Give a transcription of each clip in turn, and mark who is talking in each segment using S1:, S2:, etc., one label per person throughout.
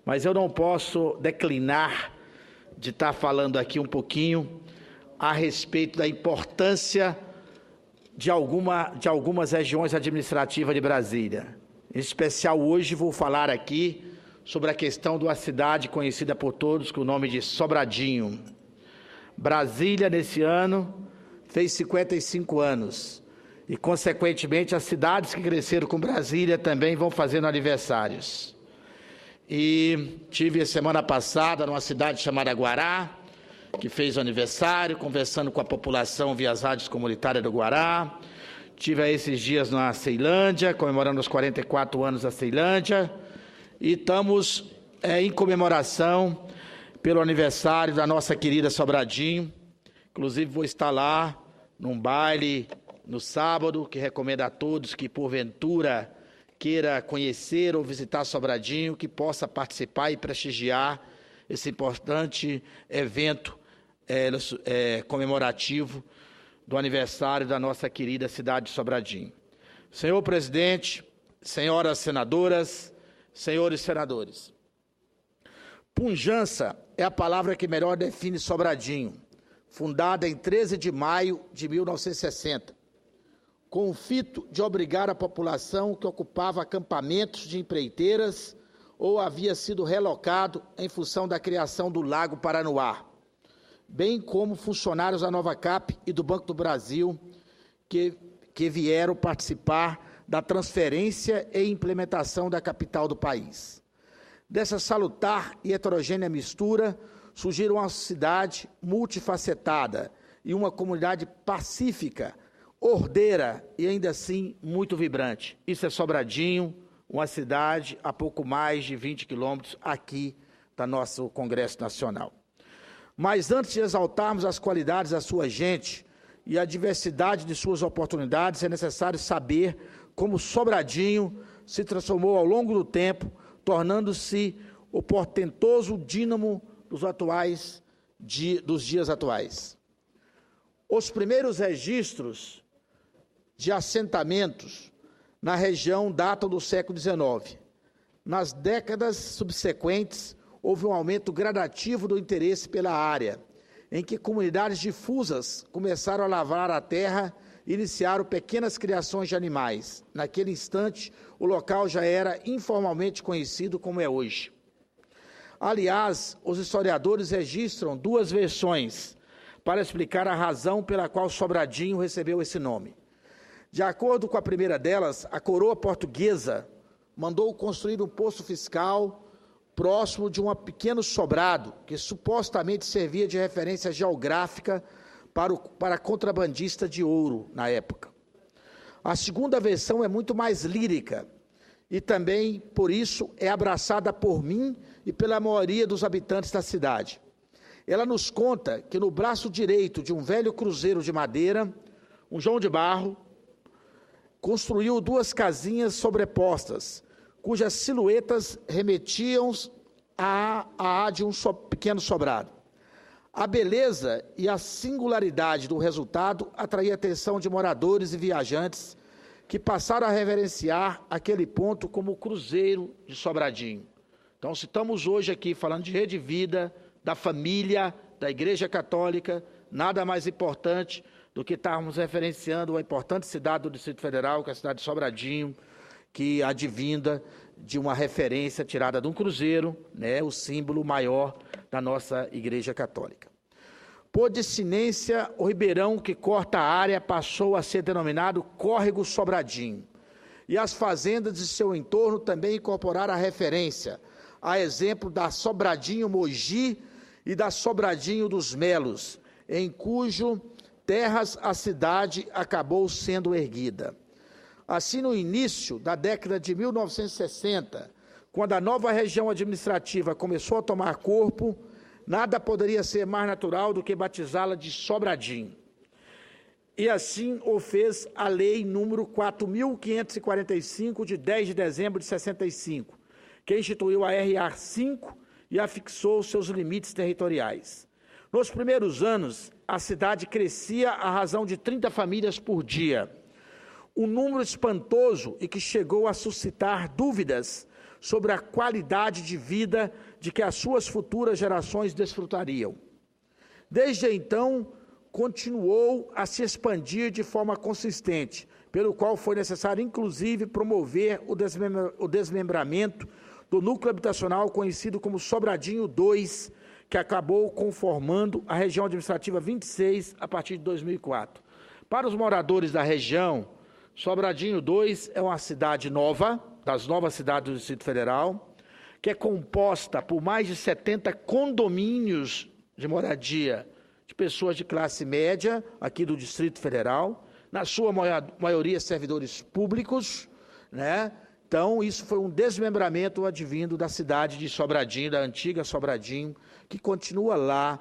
S1: Mas eu não posso declinar de estar falando aqui um pouquinho a respeito da importância de algumas regiões administrativas de Brasília. Em especial hoje vou falar aqui sobre a questão de uma cidade conhecida por todos com o nome de Sobradinho. Brasília, nesse ano, fez 55 anos e, consequentemente, as cidades que cresceram com Brasília também vão fazendo aniversários. E tive semana passada numa cidade chamada Guará, que fez o aniversário, conversando com a população via as rádios comunitárias do Guará. Tive esses dias na Ceilândia, comemorando os 44 anos da Ceilândia. E estamos em comemoração pelo aniversário da nossa querida Sobradinho. Inclusive vou estar lá num baile no sábado, que recomendo a todos que porventura queira conhecer ou visitar Sobradinho, que possa participar e prestigiar esse importante evento comemorativo do aniversário da nossa querida cidade de Sobradinho. Senhor presidente, senhoras senadoras, senhores senadores, pujança é a palavra que melhor define Sobradinho, fundada em 13 de maio de 1960, com o fito de obrigar a população que ocupava acampamentos de empreiteiras ou havia sido relocado em função da criação do Lago Paranoá, bem como funcionários da Nova Cap e do Banco do Brasil que vieram participar da transferência e implementação da capital do país. Dessa salutar e heterogênea mistura, surgiram uma cidade multifacetada e uma comunidade pacífica, ordeira e ainda assim muito vibrante. Isso é Sobradinho, uma cidade a pouco mais de 20 quilômetros aqui do nosso Congresso Nacional. Mas antes de exaltarmos as qualidades da sua gente e a diversidade de suas oportunidades, é necessário saber como Sobradinho se transformou ao longo do tempo, tornando-se o portentoso dínamo dos dias atuais. Os primeiros registros de assentamentos na região datam do século XIX. Nas décadas subsequentes, houve um aumento gradativo do interesse pela área, em que comunidades difusas começaram a lavrar a terra e iniciaram pequenas criações de animais. Naquele instante, o local já era informalmente conhecido como é hoje. Aliás, os historiadores registram duas versões para explicar a razão pela qual Sobradinho recebeu esse nome. De acordo com a primeira delas, a coroa portuguesa mandou construir um poço fiscal próximo de um pequeno sobrado, que supostamente servia de referência geográfica para contrabandista de ouro na época. A segunda versão é muito mais lírica e também, por isso, é abraçada por mim e pela maioria dos habitantes da cidade. Ela nos conta que no braço direito de um velho cruzeiro de madeira, um João de Barro construiu duas casinhas sobrepostas, cujas silhuetas remetiam a de um pequeno sobrado. A beleza e a singularidade do resultado atraía a atenção de moradores e viajantes que passaram a reverenciar aquele ponto como o Cruzeiro de Sobradinho. Então, se estamos hoje aqui falando de rede de vida, da família, da Igreja Católica, nada mais importante do que estarmos referenciando uma importante cidade do Distrito Federal, que é a cidade de Sobradinho, que advinda de uma referência tirada de um cruzeiro, né, o símbolo maior da nossa Igreja Católica. Por desinência, o ribeirão que corta a área passou a ser denominado Córrego Sobradinho, e as fazendas de seu entorno também incorporaram a referência, a exemplo da Sobradinho Mogi e da Sobradinho dos Melos, em cujo terras a cidade acabou sendo erguida. Assim, no início da década de 1960, quando a nova região administrativa começou a tomar corpo, nada poderia ser mais natural do que batizá-la de Sobradinho. E assim o fez a Lei número 4.545, de 10 de dezembro de 65, que instituiu a RA 5 e afixou seus limites territoriais. Nos primeiros anos, a cidade crescia à razão de 30 famílias por dia. Um número espantoso e que chegou a suscitar dúvidas sobre a qualidade de vida de que as suas futuras gerações desfrutariam. Desde então, continuou a se expandir de forma consistente, pelo qual foi necessário, inclusive, promover o desmembramento do núcleo habitacional conhecido como Sobradinho II, que acabou conformando a região administrativa 26 a partir de 2004. Para os moradores da região, Sobradinho II é uma cidade nova, das novas cidades do Distrito Federal, que é composta por mais de 70 condomínios de moradia de pessoas de classe média, aqui do Distrito Federal, na sua maioria servidores públicos, né? Então, isso foi um desmembramento advindo da cidade de Sobradinho, da antiga Sobradinho, que continua lá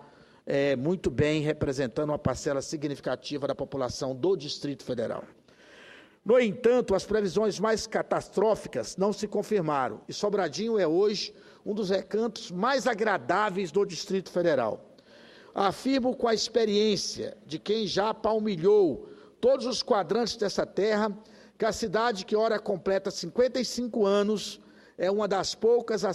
S1: muito bem, representando uma parcela significativa da população do Distrito Federal. No entanto, as previsões mais catastróficas não se confirmaram, e Sobradinho é hoje um dos recantos mais agradáveis do Distrito Federal. Afirmo com a experiência de quem já palmilhou todos os quadrantes dessa terra, que a cidade que ora completa 55 anos é uma das poucas a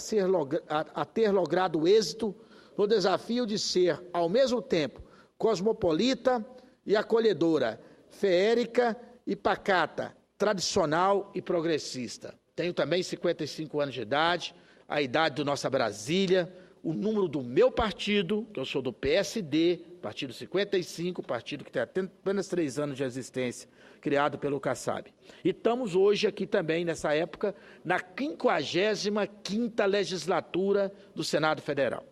S1: ter logrado êxito no desafio de ser, ao mesmo tempo, cosmopolita e acolhedora, feérica e pacata, tradicional e progressista. Tenho também 55 anos de idade, a idade do nossa Brasília, o número do meu partido, que eu sou do PSD, partido 55, partido que tem apenas 3 anos de existência, criado pelo Kassab. E estamos hoje aqui também, nessa época, na 55ª legislatura do Senado Federal.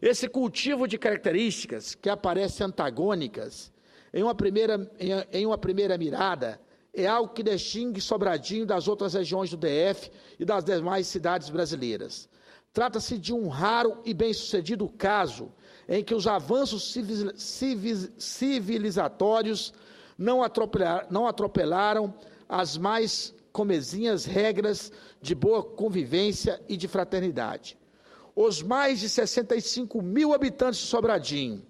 S1: Esse cultivo de características que aparecem antagônicas em uma primeira mirada é algo que distingue Sobradinho das outras regiões do DF e das demais cidades brasileiras. Trata-se de um raro e bem-sucedido caso em que os avanços civilizatórios não atropelaram as mais comezinhas regras de boa convivência e de fraternidade. Os mais de 65 mil habitantes de Sobradinho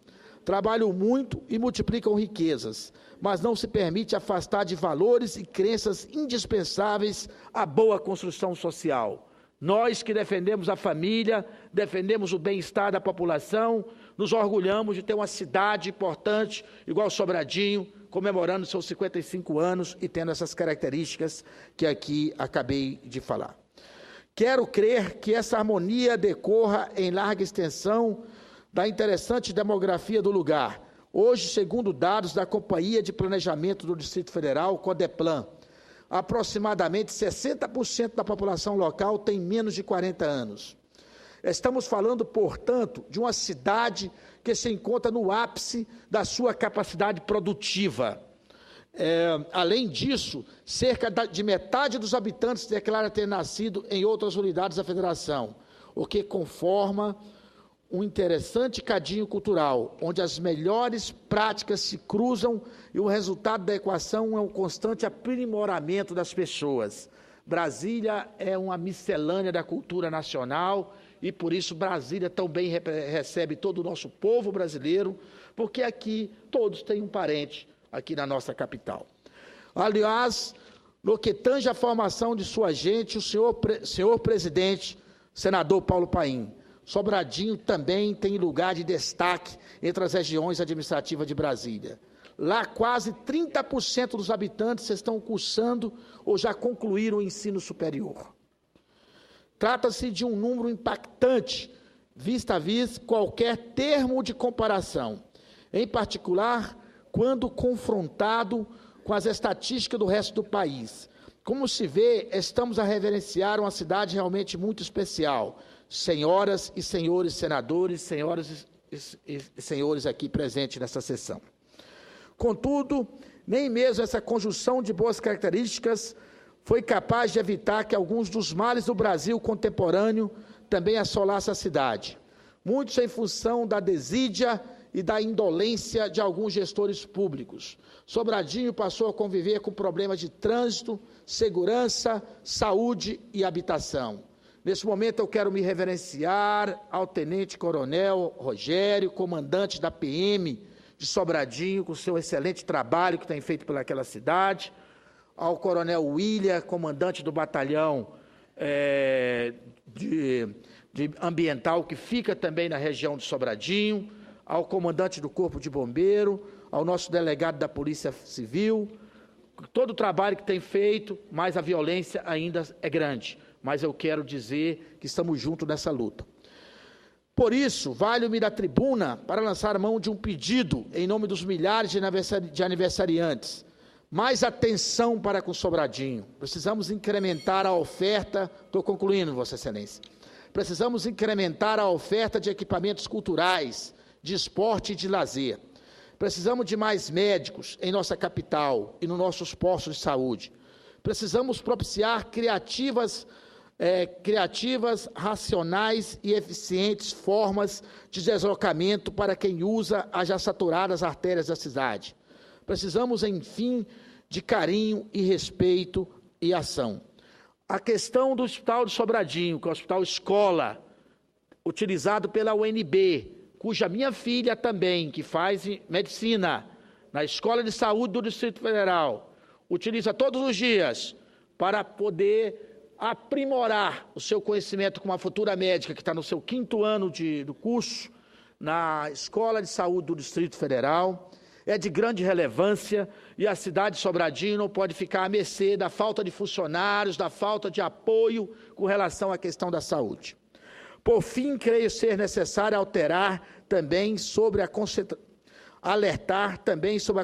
S1: trabalham muito e multiplicam riquezas, mas não se permite afastar de valores e crenças indispensáveis à boa construção social. Nós que defendemos a família, defendemos o bem-estar da população, nos orgulhamos de ter uma cidade importante, igual Sobradinho, comemorando seus 55 anos e tendo essas características que aqui acabei de falar. Quero crer que essa harmonia decorra em larga extensão da interessante demografia do lugar. Hoje, segundo dados da Companhia de Planejamento do Distrito Federal, CODEPLAN, aproximadamente 60% da população local tem menos de 40 anos. Estamos falando, portanto, de uma cidade que se encontra no ápice da sua capacidade produtiva. Além disso, cerca de metade dos habitantes declara ter nascido em outras unidades da federação, o que conforma um interessante cadinho cultural, onde as melhores práticas se cruzam e o resultado da equação é um constante aprimoramento das pessoas. Brasília é uma miscelânea da cultura nacional e, por isso, Brasília também recebe todo o nosso povo brasileiro, porque aqui todos têm um parente aqui na nossa capital. Aliás, no que tange a formação de sua gente, o senhor presidente, senador Paulo Paim, Sobradinho também tem lugar de destaque entre as regiões administrativas de Brasília. Lá, quase 30% dos habitantes estão cursando ou já concluíram o ensino superior. Trata-se de um número impactante, vista a vista qualquer termo de comparação, em particular quando confrontado com as estatísticas do resto do país. Como se vê, estamos a reverenciar uma cidade realmente muito especial. Senhoras e senhores senadores, senhoras e senhores aqui presentes nessa sessão. Contudo, nem mesmo essa conjunção de boas características foi capaz de evitar que alguns dos males do Brasil contemporâneo também assolassem a cidade. Muitos em função da desídia e da indolência de alguns gestores públicos. Sobradinho passou a conviver com problemas de trânsito, segurança, saúde e habitação. Nesse momento eu quero me reverenciar ao Tenente-Coronel Rogério, comandante da PM de Sobradinho, com o seu excelente trabalho que tem feito pelaquela cidade, ao Coronel William, comandante do batalhão de ambiental, que fica também na região de Sobradinho, ao comandante do Corpo de Bombeiro, ao nosso delegado da Polícia Civil, todo o trabalho que tem feito, mas a violência ainda é grande. Mas eu quero dizer que estamos juntos nessa luta. Por isso, valho-me da tribuna para lançar mão de um pedido em nome dos milhares de aniversariantes. Mais atenção para com Sobradinho. Precisamos incrementar a oferta, estou concluindo, Vossa Excelência. Precisamos incrementar a oferta de equipamentos culturais, de esporte e de lazer. Precisamos de mais médicos em nossa capital e nos nossos postos de saúde. Precisamos propiciar criativas, racionais e eficientes formas de deslocamento para quem usa as já saturadas artérias da cidade. Precisamos, enfim, de carinho e respeito e ação. A questão do Hospital de Sobradinho, que é o Hospital Escola, utilizado pela UNB, cuja minha filha também, que faz medicina na Escola de Saúde do Distrito Federal, utiliza todos os dias para poder aprimorar o seu conhecimento com uma futura médica que está no seu 5º ano do curso na Escola de Saúde do Distrito Federal. É de grande relevância e a cidade de Sobradinho não pode ficar à mercê da falta de funcionários, da falta de apoio com relação à questão da saúde. Por fim, creio ser necessário alertar também sobre a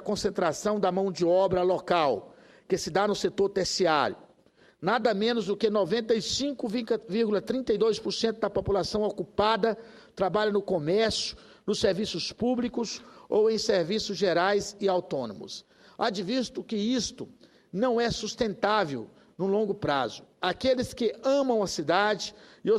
S1: concentração da mão de obra local, que se dá no setor terciário. Nada menos do que 95,32% da população ocupada trabalha no comércio, nos serviços públicos ou em serviços gerais e autônomos. Advisto que isto não é sustentável no longo prazo. Aqueles que amam a cidade e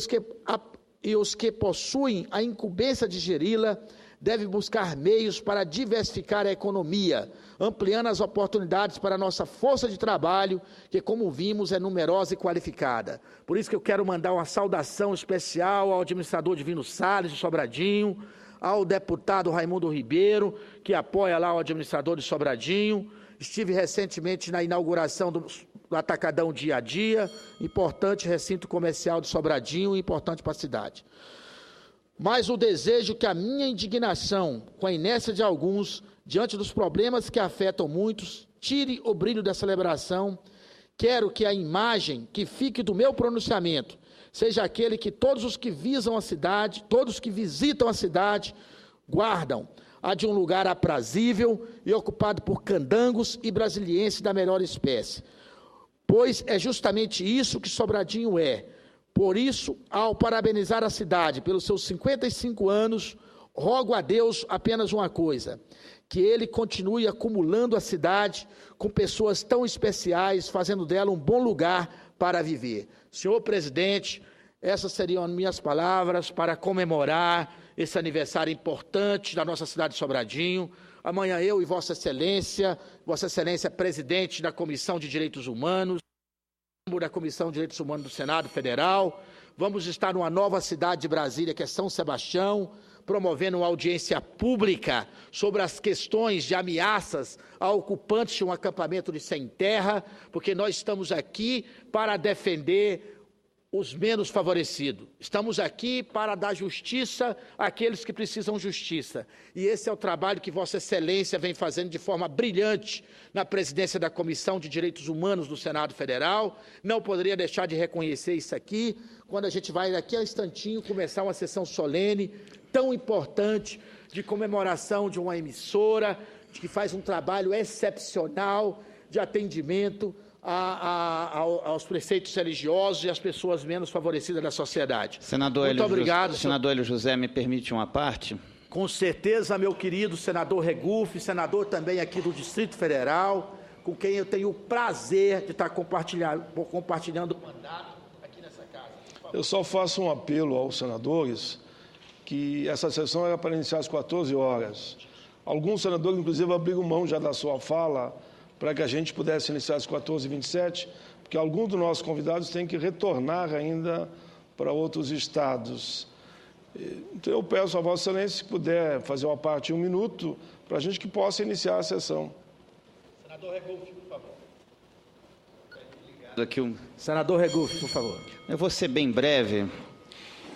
S1: os que possuem a incumbência de geri-la devem buscar meios para diversificar a economia, ampliando as oportunidades para a nossa força de trabalho, que, como vimos, é numerosa e qualificada. Por isso que eu quero mandar uma saudação especial ao administrador Divino Salles de Sobradinho, ao deputado Raimundo Ribeiro, que apoia lá o administrador de Sobradinho. Estive recentemente na inauguração do Atacadão Dia a Dia, importante recinto comercial de Sobradinho, importante para a cidade. Mas o desejo que a minha indignação, com a inércia de alguns, diante dos problemas que afetam muitos, tire o brilho da celebração. Quero que a imagem que fique do meu pronunciamento seja aquele que todos os que visam a cidade, todos que visitam a cidade, guardam a de um lugar aprazível e ocupado por candangos e brasilienses da melhor espécie. Pois é justamente isso que Sobradinho é. Por isso, ao parabenizar a cidade pelos seus 55 anos, rogo a Deus apenas uma coisa: que Ele continue acumulando a cidade com pessoas tão especiais, fazendo dela um bom lugar para viver. Senhor presidente, essas seriam as minhas palavras para comemorar esse aniversário importante da nossa cidade de Sobradinho. Amanhã eu e Vossa Excelência presidente da Comissão de Direitos Humanos, da Comissão de Direitos Humanos do Senado Federal, vamos estar numa nova cidade de Brasília, que é São Sebastião, promovendo uma audiência pública sobre as questões de ameaças a ocupantes de um acampamento de sem terra, porque nós estamos aqui para defender os menos favorecidos. Estamos aqui para dar justiça àqueles que precisam de justiça. E esse é o trabalho que Vossa Excelência vem fazendo de forma brilhante na presidência da Comissão de Direitos Humanos do Senado Federal. Não poderia deixar de reconhecer isso aqui, quando a gente vai daqui a um instantinho começar uma sessão solene, tão importante, de comemoração de uma emissora, que faz um trabalho excepcional de atendimento aos preceitos religiosos e às pessoas menos favorecidas da sociedade.
S2: Muito obrigado. Senador Hélio José, me permite uma parte?
S1: Com certeza, meu querido senador Regufe, senador também aqui do Distrito Federal, com quem eu tenho o prazer de estar compartilhando o mandato aqui nessa casa.
S3: Eu só faço um apelo aos senadores que essa sessão era para iniciar às 14 horas. Alguns senadores, inclusive, abriram mão já da sua fala para que a gente pudesse iniciar às 14h27, porque alguns dos nossos convidados têm que retornar ainda para outros estados. Então, eu peço a Vossa Excelência, se puder fazer uma parte de 1 minuto, para a gente que possa iniciar a sessão.
S1: Senador Regufe, por favor.
S2: Aqui
S1: Senador Regufe, por favor.
S2: Eu vou ser bem breve,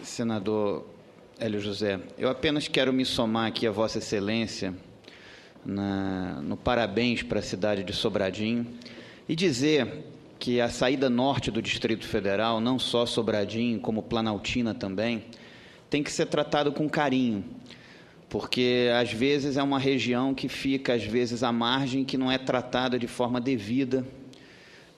S2: senador Hélio José. Eu apenas quero me somar aqui a Vossa Excelência no parabéns para a cidade de Sobradinho e dizer que a saída norte do Distrito Federal, não só Sobradinho, como Planaltina também, tem que ser tratado com carinho, porque às vezes é uma região que fica, às vezes, à margem, que não é tratada de forma devida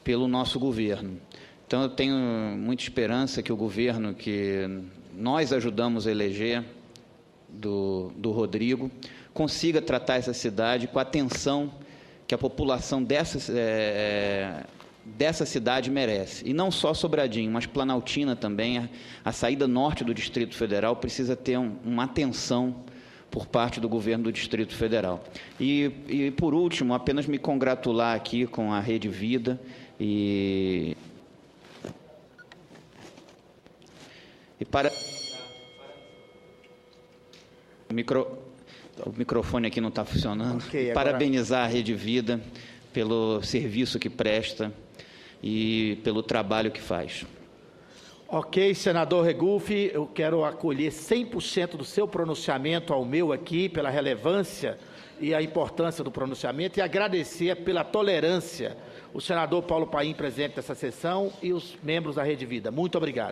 S2: pelo nosso governo. Então, eu tenho muita esperança que o governo que nós ajudamos a eleger, do Rodrigo, consiga tratar essa cidade com a atenção que a população dessa cidade merece. E não só Sobradinho, mas Planaltina também. A saída norte do Distrito Federal precisa ter uma atenção por parte do governo do Distrito Federal. E por último, apenas me congratular aqui com a Rede Vida e para... O microfone aqui não está funcionando.
S1: Okay,
S2: parabenizar a Rede Vida pelo serviço que presta e pelo trabalho que faz.
S1: Ok, senador Regufe, eu quero acolher 100% do seu pronunciamento ao meu aqui, pela relevância e a importância do pronunciamento, e agradecer pela tolerância o senador Paulo Paim, presidente dessa sessão, e os membros da Rede Vida. Muito obrigado.